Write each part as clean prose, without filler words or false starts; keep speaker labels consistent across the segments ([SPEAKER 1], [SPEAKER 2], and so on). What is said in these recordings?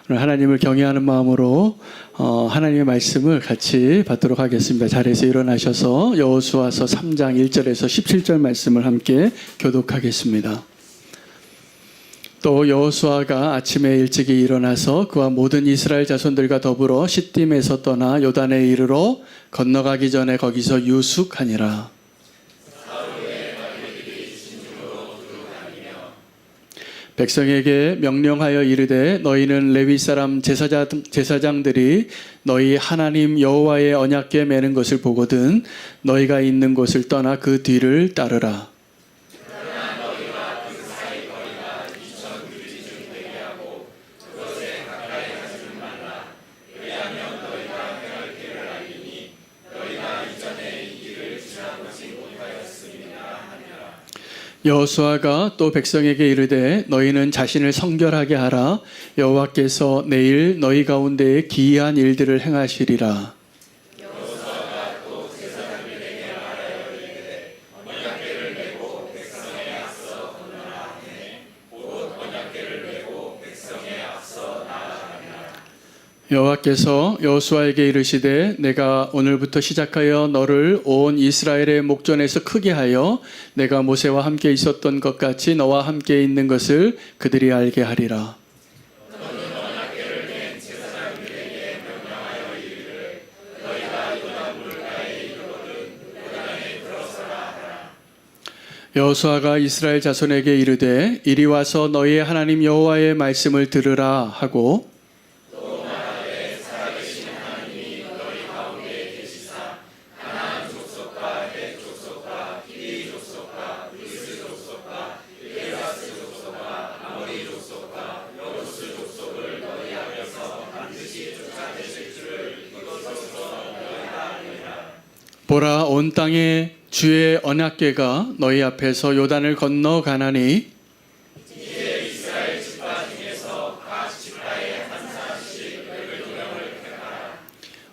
[SPEAKER 1] 오늘 하나님을 경외하는 마음으로 하나님의 말씀을 같이 받도록 하겠습니다. 자리에서 일어나셔서 여호수아서 3장 1절에서 17절 말씀을 함께 교독하겠습니다. 또 여호수아가 아침에 일찍이 일어나서 그와 모든 이스라엘 자손들과 더불어 시딤에서 떠나 요단에 이르러 건너가기 전에 거기서 유숙하니라. 백성에게 명령하여 이르되 너희는 레위 사람 제사장들이 너희 하나님 여호와의 언약궤 매는 것을 보거든 너희가 있는 곳을 떠나 그 뒤를 따르라. 여호수아가 또 백성에게 이르되 너희는 자신을 성결하게 하라. 여호와께서 내일 너희 가운데에 기이한 일들을 행하시리라. 여호수아가 또 제사장들에게 말하여 이르되 언약궤를 메고 백성에 앞서 건너라 하매 곧 언약궤를 메고 백성에 앞서 나아가니라. 여호와께서 여호수아에게 이르시되 내가 오늘부터 시작하여 너를 온 이스라엘의 목전에서 크게 하여 내가 모세와 함께 있었던 것 같이 너와 함께 있는 것을 그들이 알게 하리라. 너는 언약궤를 맨 제사장들에게 명령하여 이르되 너희가 요단 물가에 이르거든 요단에 들어서라 하라. 여호수아가 이스라엘 자손에게 이르되 이리 와서 너희의 하나님 여호와의 말씀을 들으라 하고 보라 온 땅에 주의 언약궤가 너희 앞에서 요단을 건너 가나니 이제 이스라엘 지파 중에서 각 지파에 한 사람씩 12명을 택하라.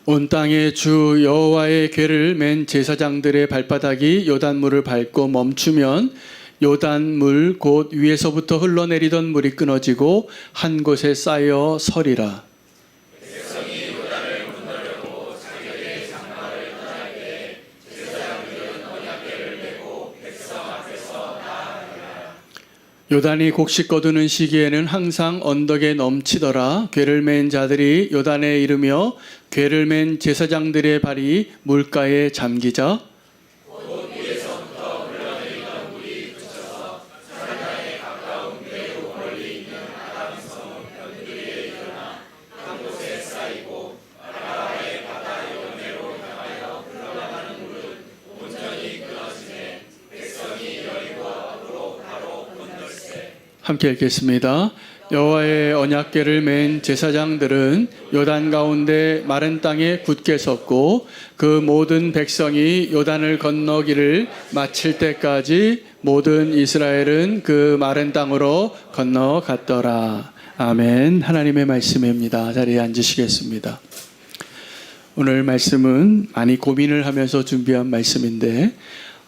[SPEAKER 1] 온 땅에 주 여호와의 궤를 맨 제사장들의 발바닥이 요단물을 밟고 멈추면 요단물 곧 위에서부터 흘러내리던 물이 끊어지고 한 곳에 쌓여 서리라. 요단이 곡식 거두는 시기에는 항상 언덕에 넘치더라. 궤를 맨 자들이 요단에 이르며 궤를 맨 제사장들의 발이 물가에 잠기자 곧 위에서부터 흘러내리던 물이 그쳐서 사르단에 가까운 매우 멀리 있는 아담성 변두리에 일어나 한 곳에 쌓이고 아라바의 바다 여내로 향하여 흘러나가는 물은 온전히 끊어지매 백성이 여리고 앞으로 바로 건널세. 함께 읽겠습니다. 여호와의 언약궤를 맨 제사장들은 요단 가운데 마른 땅에 굳게 섰고 그 모든 백성이 요단을 건너기를 마칠 때까지 모든 이스라엘은 그 마른 땅으로 건너갔더라. 아멘. 하나님의 말씀입니다. 자리에 앉으시겠습니다. 오늘 말씀은 많이 고민을 하면서 준비한 말씀인데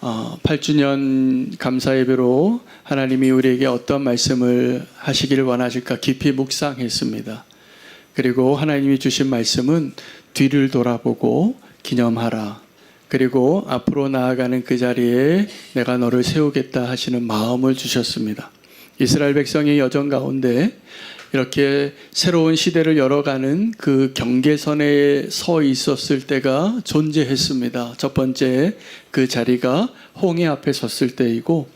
[SPEAKER 1] 8주년 감사예배로 하나님이 우리에게 어떤 말씀을 하시기를 원하실까 깊이 묵상했습니다. 그리고 하나님이 주신 말씀은 뒤를 돌아보고 기념하라. 그리고 앞으로 나아가는 그 자리에 내가 너를 세우겠다 하시는 마음을 주셨습니다. 이스라엘 백성의 여정 가운데 이렇게 새로운 시대를 열어가는 그 경계선에 서 있었을 때가 존재했습니다. 첫 번째 그 자리가 홍해 앞에 섰을 때이고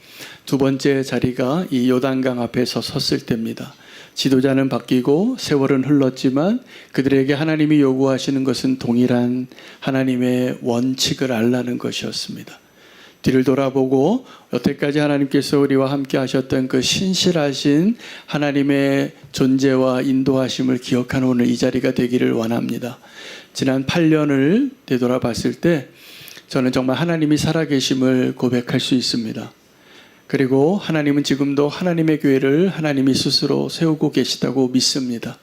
[SPEAKER 1] 두 번째 자리가 이 요단강 앞에 섰을 때입니다. 지도자는 바뀌고 세월은 흘렀지만 그들에게 하나님이 요구하시는 것은 동일한 하나님의 원칙을 알라는 것이었습니다. 뒤를 돌아보고 여태까지 하나님께서 우리와 함께 하셨던 그 신실하신 하나님의 존재와 인도하심을 기억하는 오늘 이 자리가 되기를 원합니다. 지난 8년을 되돌아봤을 때 저는 정말 하나님이 살아계심을 고백할 수 있습니다. 그리고 하나님은 지금도 하나님의 교회를 하나님이 스스로 세우고 계시다고 믿습니다.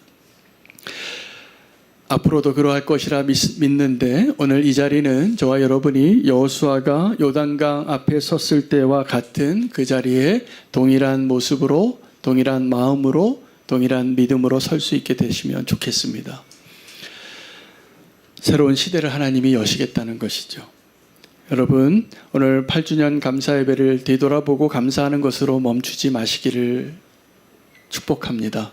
[SPEAKER 1] 앞으로도 그러할 것이라 믿는데 오늘 이 자리는 저와 여러분이 여호수아가 요단강 앞에 섰을 때와 같은 그 자리에 동일한 모습으로 동일한 마음으로 동일한 믿음으로 설 수 있게 되시면 좋겠습니다. 새로운 시대를 하나님이 여시겠다는 것이죠. 여러분, 오늘 8주년 감사 예배를 되돌아보고 감사하는 것으로 멈추지 마시기를 축복합니다.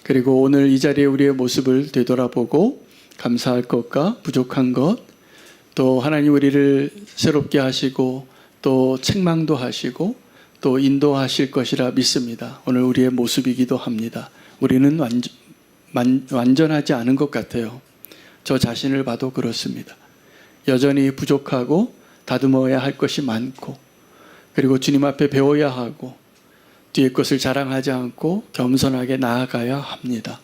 [SPEAKER 1] 그리고 오늘 이 자리에 우리의 모습을 되돌아보고 감사할 것과 부족한 것, 또 하나님 우리를 새롭게 하시고 또 책망도 하시고 또 인도하실 것이라 믿습니다. 오늘 우리의 모습이기도 합니다. 우리는 완전하지 않은 것 같아요. 저 자신을 봐도 그렇습니다. 여전히 부족하고 다듬어야 할 것이 많고, 그리고 주님 앞에 배워야 하고, 뒤의 것을 자랑하지 않고 겸손하게 나아가야 합니다.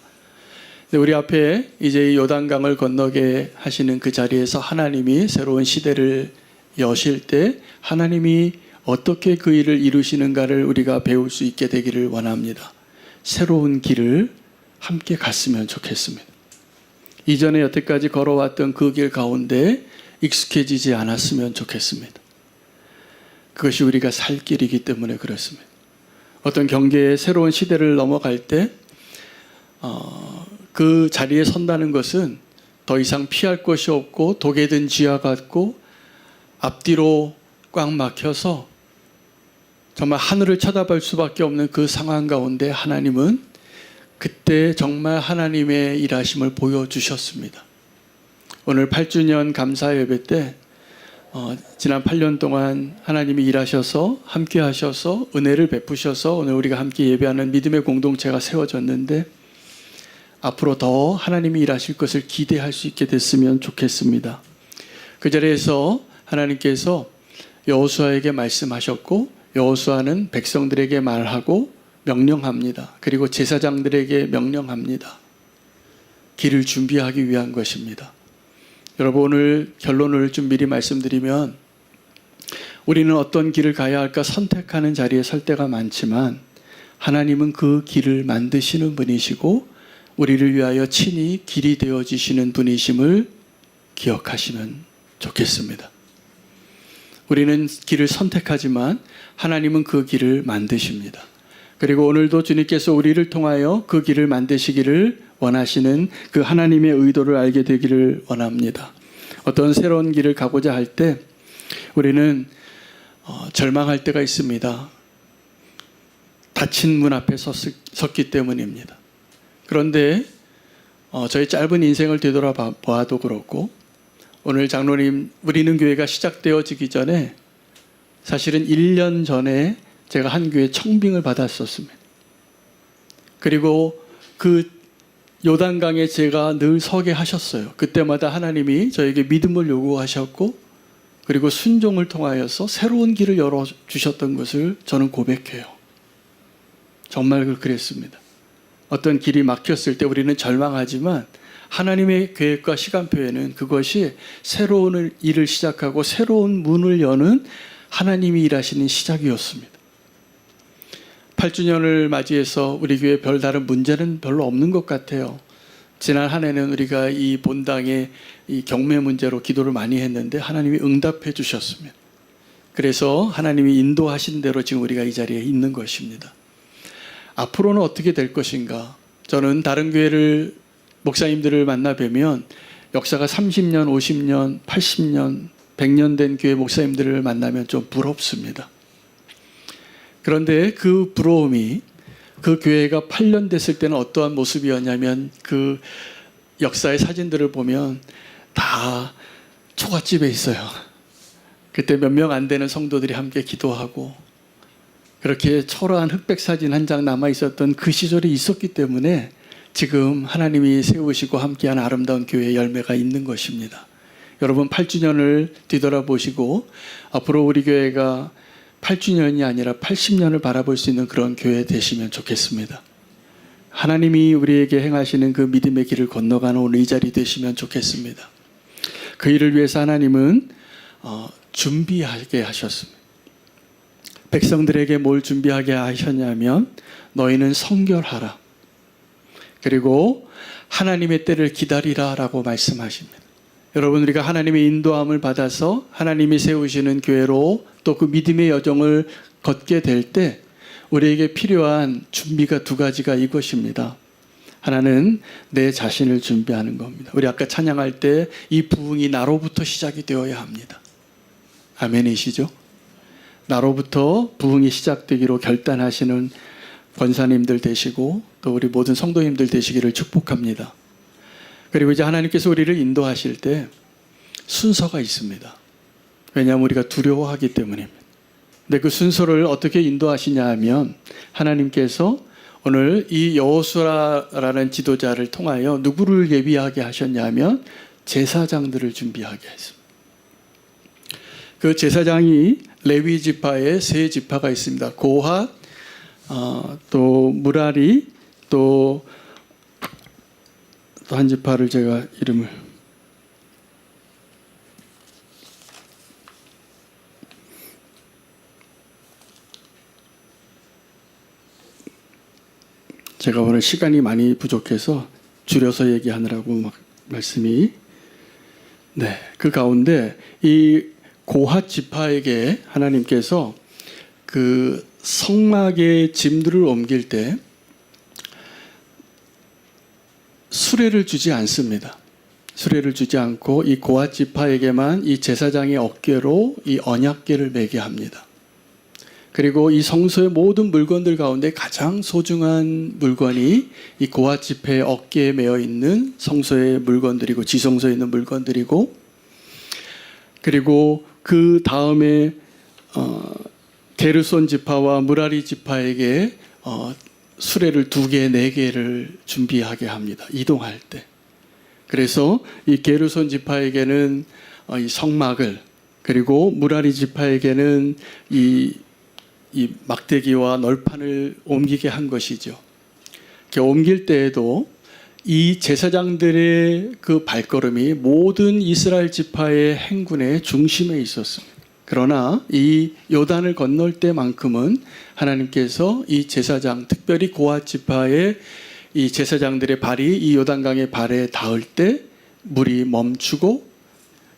[SPEAKER 1] 우리 앞에 이제 이 요단강을 건너게 하시는 그 자리에서 하나님이 새로운 시대를 여실 때 하나님이 어떻게 그 일을 이루시는가를 우리가 배울 수 있게 되기를 원합니다. 새로운 길을 함께 갔으면 좋겠습니다. 이전에 여태까지 걸어왔던 그 길 가운데 익숙해지지 않았으면 좋겠습니다. 그것이 우리가 살 길이기 때문에 그렇습니다. 어떤 경계의 새로운 시대를 넘어갈 때 그 자리에 선다는 것은 더 이상 피할 것이 없고 독에 든 쥐와 같고 앞뒤로 꽉 막혀서 정말 하늘을 쳐다볼 수밖에 없는 그 상황 가운데 하나님은 그때 정말 하나님의 일하심을 보여주셨습니다. 오늘 8주년 감사 예배 때 지난 8년 동안 하나님이 일하셔서 함께 하셔서 은혜를 베푸셔서 오늘 우리가 함께 예배하는 믿음의 공동체가 세워졌는데 앞으로 더 하나님이 일하실 것을 기대할 수 있게 됐으면 좋겠습니다. 그 자리에서 하나님께서 여호수아에게 말씀하셨고 여호수아는 백성들에게 말하고 명령합니다. 그리고 제사장들에게 명령합니다. 길을 준비하기 위한 것입니다. 여러분, 오늘 결론을 좀 미리 말씀드리면 우리는 어떤 길을 가야 할까 선택하는 자리에 설 때가 많지만 하나님은 그 길을 만드시는 분이시고 우리를 위하여 친히 길이 되어지시는 분이심을 기억하시면 좋겠습니다. 우리는 길을 선택하지만 하나님은 그 길을 만드십니다. 그리고 오늘도 주님께서 우리를 통하여 그 길을 만드시기를 원하시는 그 하나님의 의도를 알게 되기를 원합니다. 어떤 새로운 길을 가고자 할 때 우리는 절망할 때가 있습니다. 닫힌 문 앞에 섰기 때문입니다. 그런데 저희 짧은 인생을 되돌아봐도 그렇고 오늘 장로님 우리는 교회가 시작되어지기 전에 사실은 1년 전에 제가 한 교회 청빙을 받았었습니다. 그리고 그 요단강에 제가 늘 서게 하셨어요. 그때마다 하나님이 저에게 믿음을 요구하셨고 그리고 순종을 통하여서 새로운 길을 열어주셨던 것을 저는 고백해요. 정말 그랬습니다. 어떤 길이 막혔을 때 우리는 절망하지만 하나님의 계획과 시간표에는 그것이 새로운 일을 시작하고 새로운 문을 여는 하나님이 일하시는 시작이었습니다. 8주년을 맞이해서 우리 교회 별다른 문제는 별로 없는 것 같아요. 지난 한 해는 우리가 이 본당의 이 경매 문제로 기도를 많이 했는데 하나님이 응답해 주셨습니다. 그래서 하나님이 인도하신 대로 지금 우리가 이 자리에 있는 것입니다. 앞으로는 어떻게 될 것인가? 저는 다른 교회를 목사님들을 만나 뵈면 역사가 30년, 50년, 80년, 100년 된 교회 목사님들을 만나면 좀 부럽습니다. 그런데 그 부러움이 그 교회가 8년 됐을 때는 어떠한 모습이었냐면 그 역사의 사진들을 보면 다 초가집에 있어요. 그때 몇 명 안 되는 성도들이 함께 기도하고 그렇게 초라한 흑백 사진 한 장 남아 있었던 그 시절이 있었기 때문에 지금 하나님이 세우시고 함께한 아름다운 교회의 열매가 있는 것입니다. 여러분 8주년을 뒤돌아보시고 앞으로 우리 교회가 8주년이 아니라 80년을 바라볼 수 있는 그런 교회 되시면 좋겠습니다. 하나님이 우리에게 행하시는 그 믿음의 길을 건너가는 오늘 이 자리 되시면 좋겠습니다. 그 일을 위해서 하나님은 준비하게 하셨습니다. 백성들에게 뭘 준비하게 하셨냐면 너희는 성결하라. 그리고 하나님의 때를 기다리라 라고 말씀하십니다. 여러분 우리가 하나님의 인도함을 받아서 하나님이 세우시는 교회로 또 그 믿음의 여정을 걷게 될 때 우리에게 필요한 준비가 두 가지가 이것입니다. 하나는 내 자신을 준비하는 겁니다. 우리 아까 찬양할 때 이 부흥이 나로부터 시작이 되어야 합니다. 아멘이시죠? 나로부터 부흥이 시작되기로 결단하시는 권사님들 되시고 또 우리 모든 성도님들 되시기를 축복합니다. 그리고 이제 하나님께서 우리를 인도하실 때 순서가 있습니다. 왜냐하면 우리가 두려워하기 때문입니다. 근데 그 순서를 어떻게 인도하시냐 하면 하나님께서 오늘 이 여호수아라는 지도자를 통하여 누구를 예비하게 하셨냐면 제사장들을 준비하게 했습니다. 그 제사장이 레위 지파에 세 지파가 있습니다. 고핫, 또 무라리, 또 한 지파를 제가 이름을 제가 오늘 시간이 많이 부족해서 줄여서 얘기하느라고 막 말씀이 그 가운데 이 고핫 지파에게 하나님께서 그 성막의 짐들을 옮길 때 수레를 주지 않습니다. 수레를 주지 않고 이 고핫 지파에게만 이 제사장의 어깨로 이 언약궤를 매게 합니다. 그리고 이 성소의 모든 물건들 가운데 가장 소중한 물건이 이 고핫 지파의 어깨에 매어 있는 성소의 물건들이고 지성소에 있는 물건들이고, 그리고 그 다음에 게르손 지파와 무라리 지파에게 수레를 2개, 4개를 준비하게 합니다. 이동할 때. 그래서 이 게르손 지파에게는 이 성막을, 그리고 무라리 지파에게는 이 막대기와 널판을 옮기게 한 것이죠. 옮길 때에도 이 제사장들의 그 발걸음이 모든 이스라엘 지파의 행군의 중심에 있었습니다. 그러나 이 요단을 건널 때만큼은 하나님께서 이 제사장, 특별히 고핫 지파의 이 제사장들의 발이 이 요단강의 발에 닿을 때 물이 멈추고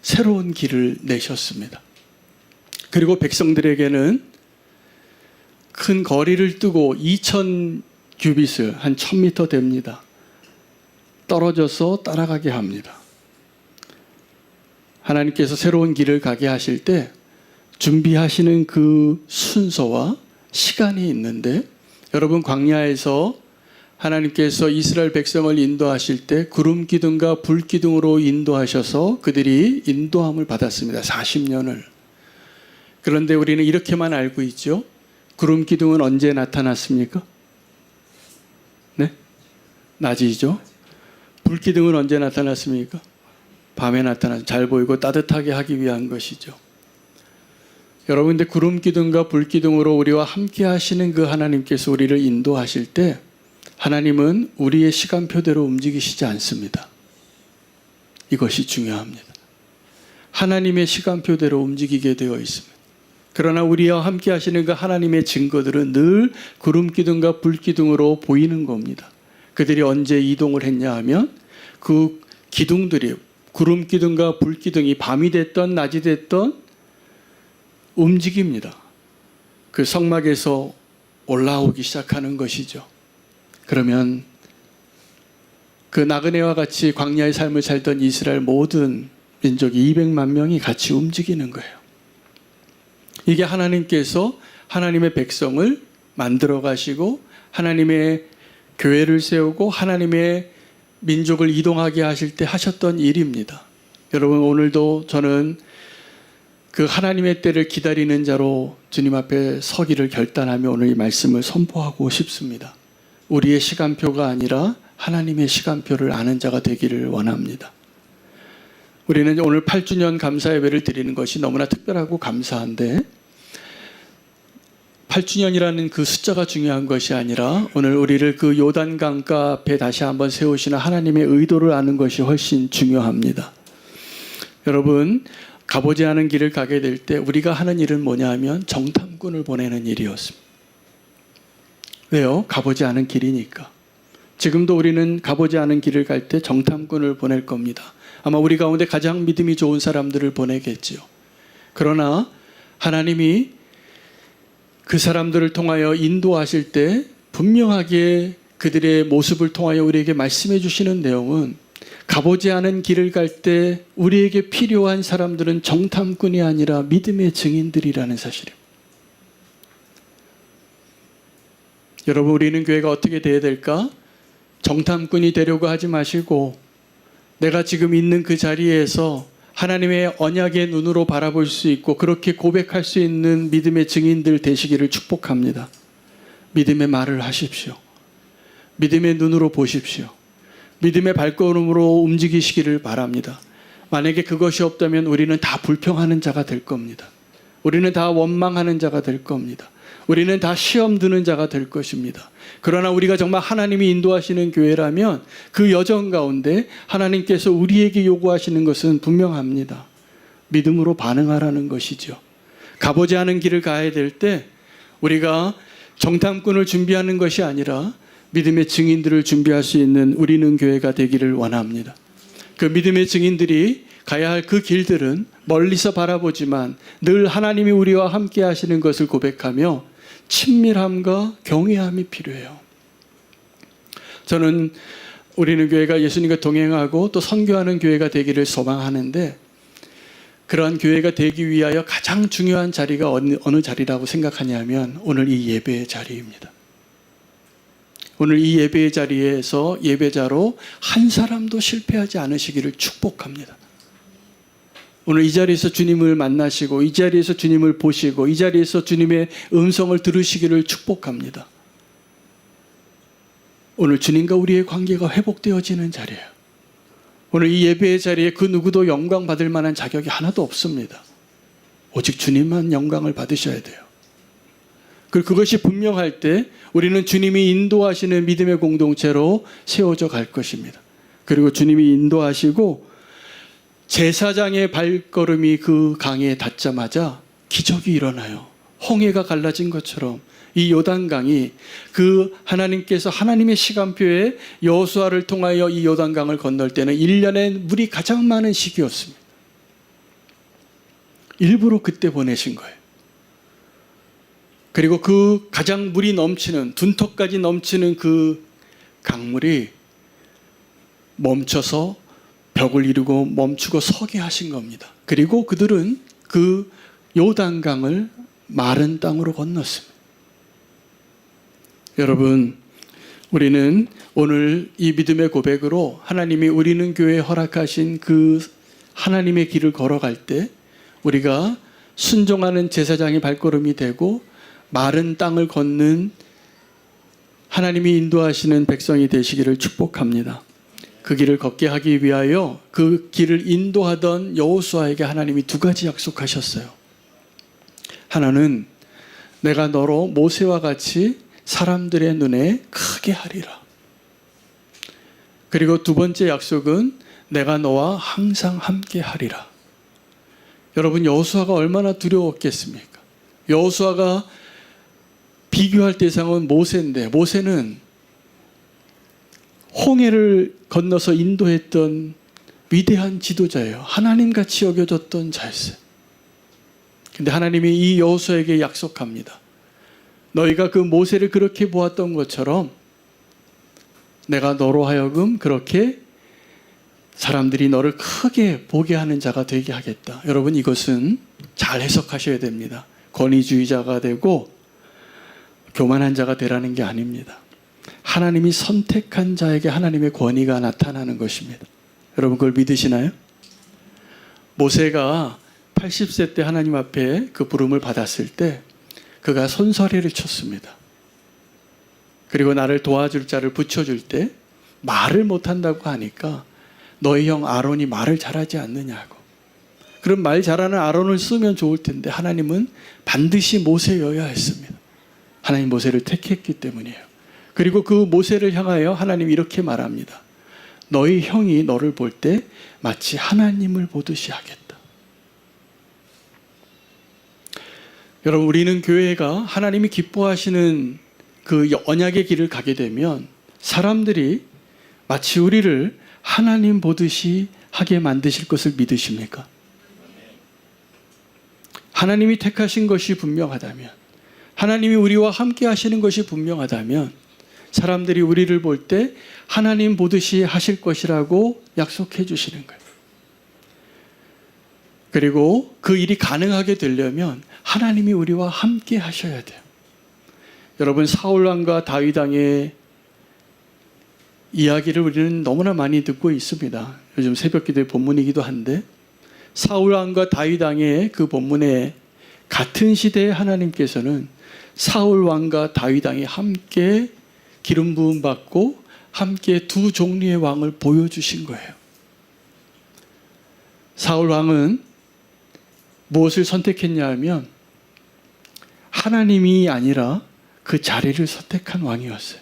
[SPEAKER 1] 새로운 길을 내셨습니다. 그리고 백성들에게는 큰 거리를 뜨고 2,000 규빗을 한 1,000m 됩니다. 떨어져서 따라가게 합니다. 하나님께서 새로운 길을 가게 하실 때 준비하시는 그 순서와 시간이 있는데, 여러분 광야에서 하나님께서 이스라엘 백성을 인도하실 때 구름 기둥과 불 기둥으로 인도하셔서 그들이 인도함을 받았습니다. 40년을. 그런데 우리는 이렇게만 알고 있죠. 구름 기둥은 언제 나타났습니까? 네? 낮이죠. 불 기둥은 언제 나타났습니까? 밤에 나타나 잘 보이고 따뜻하게 하기 위한 것이죠. 여러분, 근데 구름 기둥과 불 기둥으로 우리와 함께 하시는 그 하나님께서 우리를 인도하실 때 하나님은 우리의 시간표대로 움직이시지 않습니다. 이것이 중요합니다. 하나님의 시간표대로 움직이게 되어 있습니다. 그러나 우리와 함께 하시는 그 하나님의 증거들은 늘 구름 기둥과 불 기둥으로 보이는 겁니다. 그들이 언제 이동을 했냐 하면 그 기둥들이, 구름 기둥과 불 기둥이 밤이 됐던 낮이 됐던 움직입니다. 그 성막에서 올라오기 시작하는 것이죠. 그러면 그 나그네와 같이 광야의 삶을 살던 이스라엘 모든 민족이 200만 명이 같이 움직이는 거예요. 이게 하나님께서 하나님의 백성을 만들어 가시고 하나님의 교회를 세우고 하나님의 민족을 이동하게 하실 때 하셨던 일입니다. 여러분, 오늘도 저는 그 하나님의 때를 기다리는 자로 주님 앞에 서기를 결단하며 오늘 이 말씀을 선포하고 싶습니다. 우리의 시간표가 아니라 하나님의 시간표를 아는 자가 되기를 원합니다. 우리는 오늘 8주년 감사 예배를 드리는 것이 너무나 특별하고 감사한데 8주년이라는 그 숫자가 중요한 것이 아니라 오늘 우리를 그 요단강가 앞에 다시 한번 세우시는 하나님의 의도를 아는 것이 훨씬 중요합니다. 여러분, 가보지 않은 길을 가게 될 때 우리가 하는 일은 뭐냐 하면 정탐꾼을 보내는 일이었습니다. 왜요? 가보지 않은 길이니까. 지금도 우리는 가보지 않은 길을 갈 때 정탐꾼을 보낼 겁니다. 아마 우리 가운데 가장 믿음이 좋은 사람들을 보내겠지요. 그러나 하나님이 그 사람들을 통하여 인도하실 때 분명하게 그들의 모습을 통하여 우리에게 말씀해 주시는 내용은 가보지 않은 길을 갈 때 우리에게 필요한 사람들은 정탐꾼이 아니라 믿음의 증인들이라는 사실입니다. 여러분, 우리는 교회가 어떻게 돼야 될까? 정탐꾼이 되려고 하지 마시고 내가 지금 있는 그 자리에서 하나님의 언약의 눈으로 바라볼 수 있고 그렇게 고백할 수 있는 믿음의 증인들 되시기를 축복합니다. 믿음의 말을 하십시오. 믿음의 눈으로 보십시오. 믿음의 발걸음으로 움직이시기를 바랍니다. 만약에 그것이 없다면 우리는 다 불평하는 자가 될 겁니다. 우리는 다 원망하는 자가 될 겁니다. 우리는 다 시험 드는 자가 될 것입니다. 그러나 우리가 정말 하나님이 인도하시는 교회라면 그 여정 가운데 하나님께서 우리에게 요구하시는 것은 분명합니다. 믿음으로 반응하라는 것이죠. 가보지 않은 길을 가야 될 때 우리가 정탐꾼을 준비하는 것이 아니라 믿음의 증인들을 준비할 수 있는 우리는 교회가 되기를 원합니다. 그 믿음의 증인들이 가야 할 그 길들은 멀리서 바라보지만 늘 하나님이 우리와 함께 하시는 것을 고백하며 친밀함과 경외함이 필요해요. 저는 우리는 교회가 예수님과 동행하고 또 선교하는 교회가 되기를 소망하는데 그러한 교회가 되기 위하여 가장 중요한 자리가 어느 자리라고 생각하냐면 오늘 이 예배의 자리입니다. 오늘 이 예배의 자리에서 예배자로 한 사람도 실패하지 않으시기를 축복합니다. 오늘 이 자리에서 주님을 만나시고 이 자리에서 주님을 보시고 이 자리에서 주님의 음성을 들으시기를 축복합니다. 오늘 주님과 우리의 관계가 회복되어지는 자리예요. 오늘 이 예배의 자리에 그 누구도 영광 받을 만한 자격이 하나도 없습니다. 오직 주님만 영광을 받으셔야 돼요. 그리고 그것이 분명할 때 우리는 주님이 인도하시는 믿음의 공동체로 세워져 갈 것입니다. 그리고 주님이 인도하시고 제사장의 발걸음이 그 강에 닿자마자 기적이 일어나요. 홍해가 갈라진 것처럼 이 요단강이 그 하나님께서 하나님의 시간표에 여호수아를 통하여 이 요단강을 건널 때는 1년에 물이 가장 많은 시기였습니다. 일부러 그때 보내신 거예요. 그리고 그 가장 물이 넘치는 둔턱까지 넘치는 그 강물이 멈춰서 벽을 이루고 멈추고 서게 하신 겁니다. 그리고 그들은 그 요단강을 마른 땅으로 건넜습니다. 여러분, 우리는 오늘 이 믿음의 고백으로 하나님이 우리는 교회에 허락하신 그 하나님의 길을 걸어갈 때 우리가 순종하는 제사장의 발걸음이 되고 마른 땅을 걷는 하나님이 인도하시는 백성이 되시기를 축복합니다. 그 길을 걷게 하기 위하여 그 길을 인도하던 여호수아에게 하나님이 두 가지 약속하셨어요. 하나는 내가 너로 모세와 같이 사람들의 눈에 크게 하리라. 그리고 두 번째 약속은 내가 너와 항상 함께 하리라. 여러분, 여호수아가 얼마나 두려웠겠습니까? 여호수아가 비교할 대상은 모세인데 모세는 홍해를 건너서 인도했던 위대한 지도자예요. 하나님같이 여겨졌던 자였어요. 근데 하나님이 이 여호수아에게 약속합니다. 너희가 그 모세를 그렇게 보았던 것처럼 내가 너로 하여금 그렇게 사람들이 너를 크게 보게 하는 자가 되게 하겠다. 여러분, 이것은 잘 해석하셔야 됩니다. 권위주의자가 되고 교만한 자가 되라는 게 아닙니다. 하나님이 선택한 자에게 하나님의 권위가 나타나는 것입니다. 여러분, 그걸 믿으시나요? 모세가 80세 때 하나님 앞에 그 부름을 받았을 때 그가 손서래를 쳤습니다. 그리고 나를 도와줄 자를 붙여줄 때 말을 못한다고 하니까 너희 형 아론이 말을 잘하지 않느냐고. 그럼 말 잘하는 아론을 쓰면 좋을 텐데 하나님은 반드시 모세여야 했습니다. 하나님 모세를 택했기 때문이에요. 그리고 그 모세를 향하여 하나님이 이렇게 말합니다. 너희 형이 너를 볼 때 마치 하나님을 보듯이 하겠다. 여러분, 우리는 교회가 하나님이 기뻐하시는 그 언약의 길을 가게 되면 사람들이 마치 우리를 하나님 보듯이 하게 만드실 것을 믿으십니까? 하나님이 택하신 것이 분명하다면, 하나님이 우리와 함께 하시는 것이 분명하다면 사람들이 우리를 볼 때 하나님 보듯이 하실 것이라고 약속해 주시는 거예요. 그리고 그 일이 가능하게 되려면 하나님이 우리와 함께 하셔야 돼요. 여러분, 사울 왕과 다윗 왕의 이야기를 우리는 너무나 많이 듣고 있습니다. 요즘 새벽기도의 본문이기도 한데, 사울 왕과 다윗 왕의 그 본문에 같은 시대에 하나님께서는 사울 왕과 다윗 왕이 함께 기름 부음 받고 함께 두 종류의 왕을 보여주신 거예요. 사울 왕은 무엇을 선택했냐 하면 하나님이 아니라 그 자리를 선택한 왕이었어요.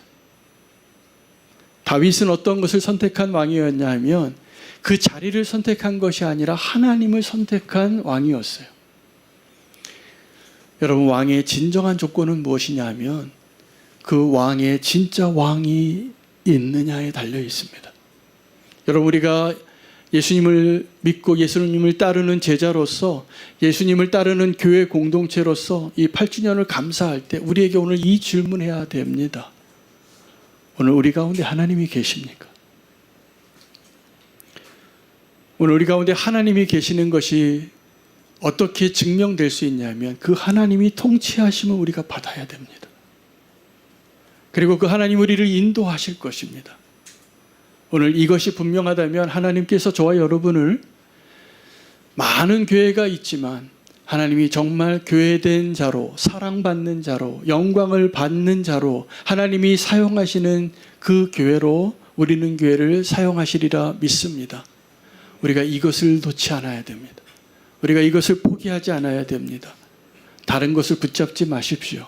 [SPEAKER 1] 다윗은 어떤 것을 선택한 왕이었냐 하면 그 자리를 선택한 것이 아니라 하나님을 선택한 왕이었어요. 여러분, 왕의 진정한 조건은 무엇이냐 하면 그 왕의 진짜 왕이 있느냐에 달려 있습니다. 여러분, 우리가 예수님을 믿고 예수님을 따르는 제자로서, 예수님을 따르는 교회 공동체로서 이 8주년을 감사할 때 우리에게 오늘 이 질문해야 됩니다. 오늘 우리 가운데 하나님이 계십니까? 오늘 우리 가운데 하나님이 계시는 것이 어떻게 증명될 수 있냐면 그 하나님이 통치하심을 우리가 받아야 됩니다. 그리고 그 하나님 우리를 인도하실 것입니다. 오늘 이것이 분명하다면 하나님께서 저와 여러분을, 많은 교회가 있지만 하나님이 정말 교회된 자로, 사랑받는 자로, 영광을 받는 자로 하나님이 사용하시는 그 교회로 우리는 교회를 사용하시리라 믿습니다. 우리가 이것을 놓지 않아야 됩니다. 우리가 이것을 포기하지 않아야 됩니다. 다른 것을 붙잡지 마십시오.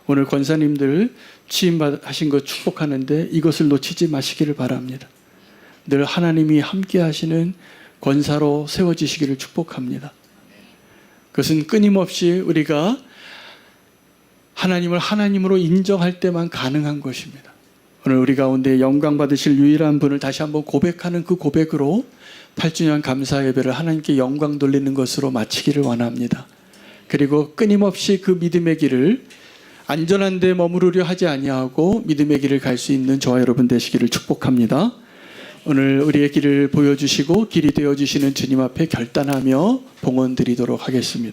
[SPEAKER 1] 오늘 권사님들 취임하신 것 축복하는데 이것을 놓치지 마시기를 바랍니다. 늘 하나님이 함께 하시는 권사로 세워지시기를 축복합니다. 그것은 끊임없이 우리가 하나님을 하나님으로 인정할 때만 가능한 것입니다. 오늘 우리 가운데 영광 받으실 유일한 분을 다시 한번 고백하는 그 고백으로 8주년 감사 예배를 하나님께 영광 돌리는 것으로 마치기를 원합니다. 그리고 끊임없이 그 믿음의 길을 안전한 데 머무르려 하지 아니하고 믿음의 길을 갈 수 있는 저와 여러분 되시기를 축복합니다. 오늘 우리의 길을 보여주시고 길이 되어주시는 주님 앞에 결단하며 봉헌 드리도록 하겠습니다.